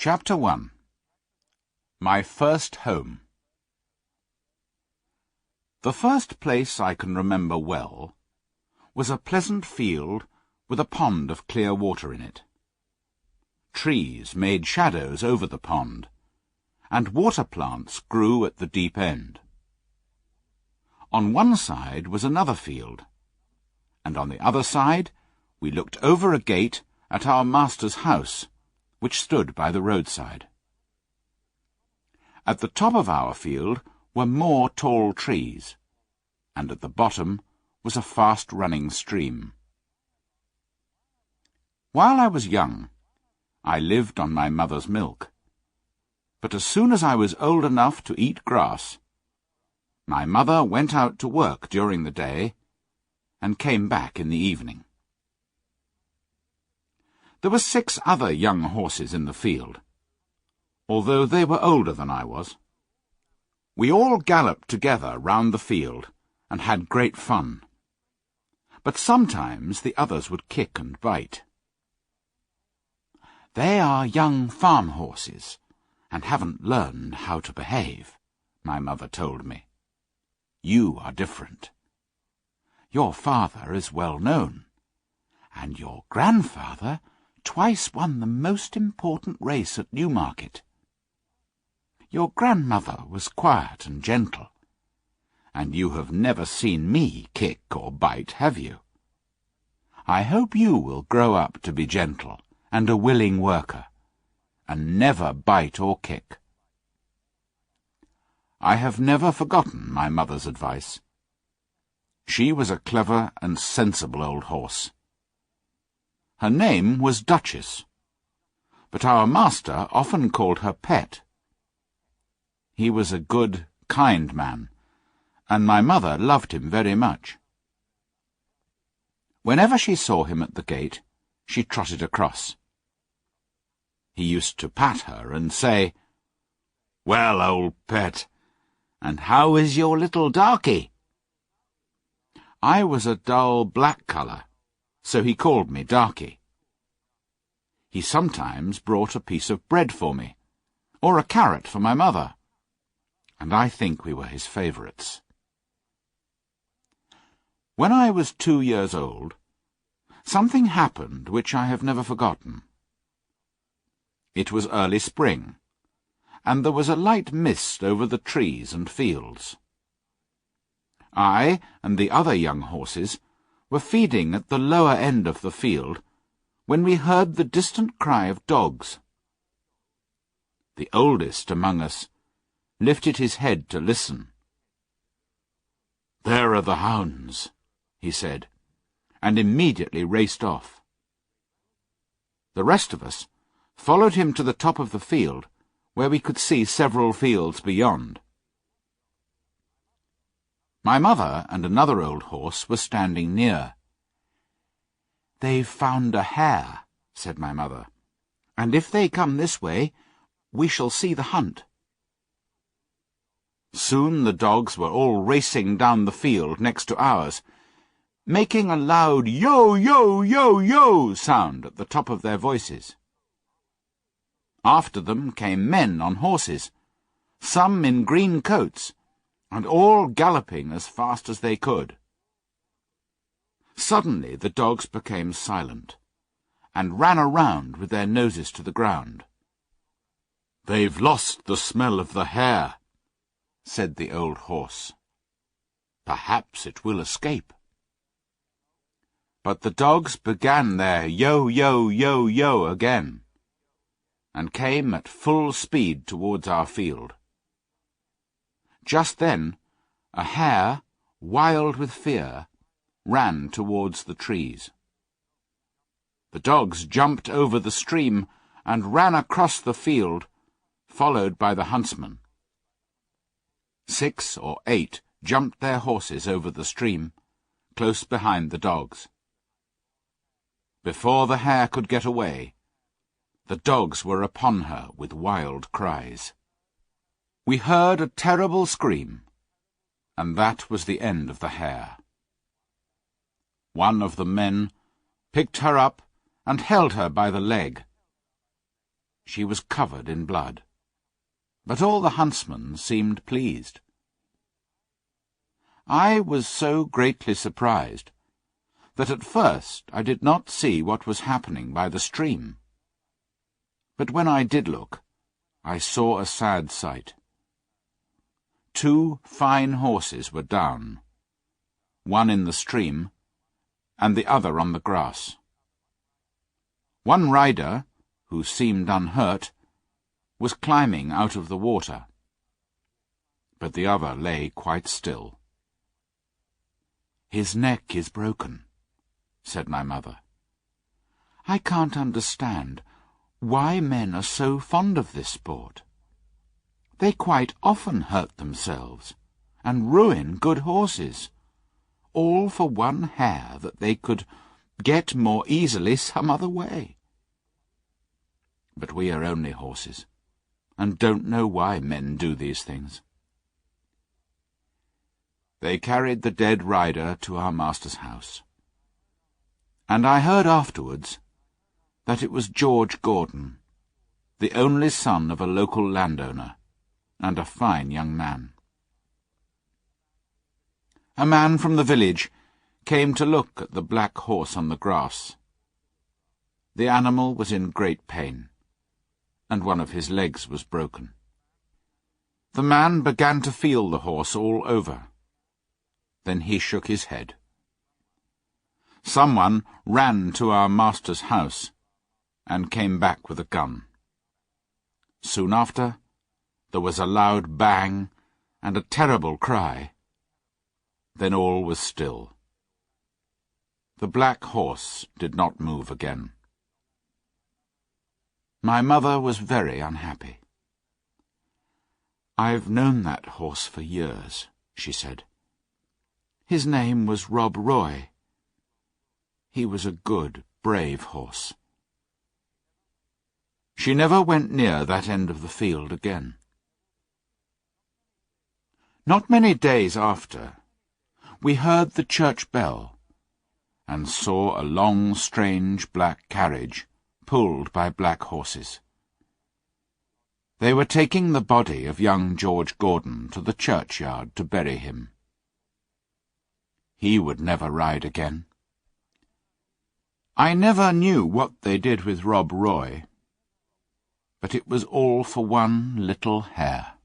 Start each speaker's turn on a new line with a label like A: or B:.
A: Chapter 1. My First Home. The first place I can remember well was a pleasant field with a pond of clear water in it. Trees made shadows over the pond, and water plants grew at the deep end. On one side was another field, and on the other side we looked over a gate at our master's house, which stood by the roadside. At the top of our field were more tall trees, and at the bottom was a fast-running stream. While I was young, I lived on my mother's milk, but as soon as I was old enough to eat grass, my mother went out to work during the day and came back in the evening. There were 6 other young horses in the field, although they were older than I was. We all galloped together round the field and had great fun, but sometimes the others would kick and bite. "They are young farm horses, and haven't learned how to behave," my mother told me. "You are different. Your father is well known, and your grandfather twice won the most important race at Newmarket. Your grandmother was quiet and gentle, and you have never seen me kick or bite, have you? I hope you will grow up to be gentle and a willing worker, and never bite or kick." I have never forgotten my mother's advice. She was a clever and sensible old horse. Her name was Duchess, but our master often called her Pet. He was a good, kind man, and my mother loved him very much. Whenever she saw him at the gate, she trotted across. He used to pat her and say, "Well, old Pet, and how is your little darky?" I was a dull black colour, so he called me Darky. He sometimes brought a piece of bread for me, or a carrot for my mother, and I think we were his favourites. When I was 2 years old, something happened which I have never forgotten. It was early spring, and there was a light mist over the trees and fields. I and the other young horses were feeding at the lower end of the field when we heard the distant cry of dogs. The oldest among us lifted his head to listen. "There are the hounds," he said, and immediately raced off. The rest of us followed him to the top of the field, where we could see several fields beyond. My mother and another old horse were standing near. "They've found a hare," said my mother, "and if they come this way, we shall see the hunt." Soon the dogs were all racing down the field next to ours, making a loud yo, yo, yo, yo sound at the top of their voices. After them came men on horses, some in green coats, and all galloping as fast as they could. Suddenly the dogs became silent, and ran around with their noses to the ground. "They've lost the smell of the hare," said the old horse. "Perhaps it will escape." But the dogs began their yo, yo, yo, yo again, and came at full speed towards our field. Just then, a hare, wild with fear, ran towards the trees. The dogs jumped over the stream and ran across the field, followed by the huntsman. 6 or 8 jumped their horses over the stream, close behind the dogs. Before the hare could get away, the dogs were upon her with wild cries. We heard a terrible scream, and that was the end of the hare. One of the men picked her up and held her by the leg. She was covered in blood, but all the huntsmen seemed pleased. I was so greatly surprised that at first I did not see what was happening by the stream. But when I did look, I saw a sad sight. 2 fine horses were down, one in the stream and the other on the grass. One rider, who seemed unhurt, was climbing out of the water, but the other lay quite still. "His neck is broken," said my mother. "I can't understand why men are so fond of this sport. They quite often hurt themselves and ruin good horses, all for one hare that they could get more easily some other way. But we are only horses, and don't know why men do these things." They carried the dead rider to our master's house, and I heard afterwards that it was George Gordon, the only son of a local landowner, and a fine young man. A man from the village came to look at the black horse on the grass. The animal was in great pain, and one of his legs was broken. The man began to feel the horse all over. Then he shook his head. Someone ran to our master's house and came back with a gun. Soon after, there was a loud bang and a terrible cry. Then all was still. The black horse did not move again. My mother was very unhappy. "I've known that horse for years," she said. "His name was Rob Roy. He was a good, brave horse." She never went near that end of the field again. Not many days after, we heard the church bell, and saw a long, strange black carriage pulled by black horses. They were taking the body of young George Gordon to the churchyard to bury him. He would never ride again. I never knew what they did with Rob Roy, but it was all for one little hare.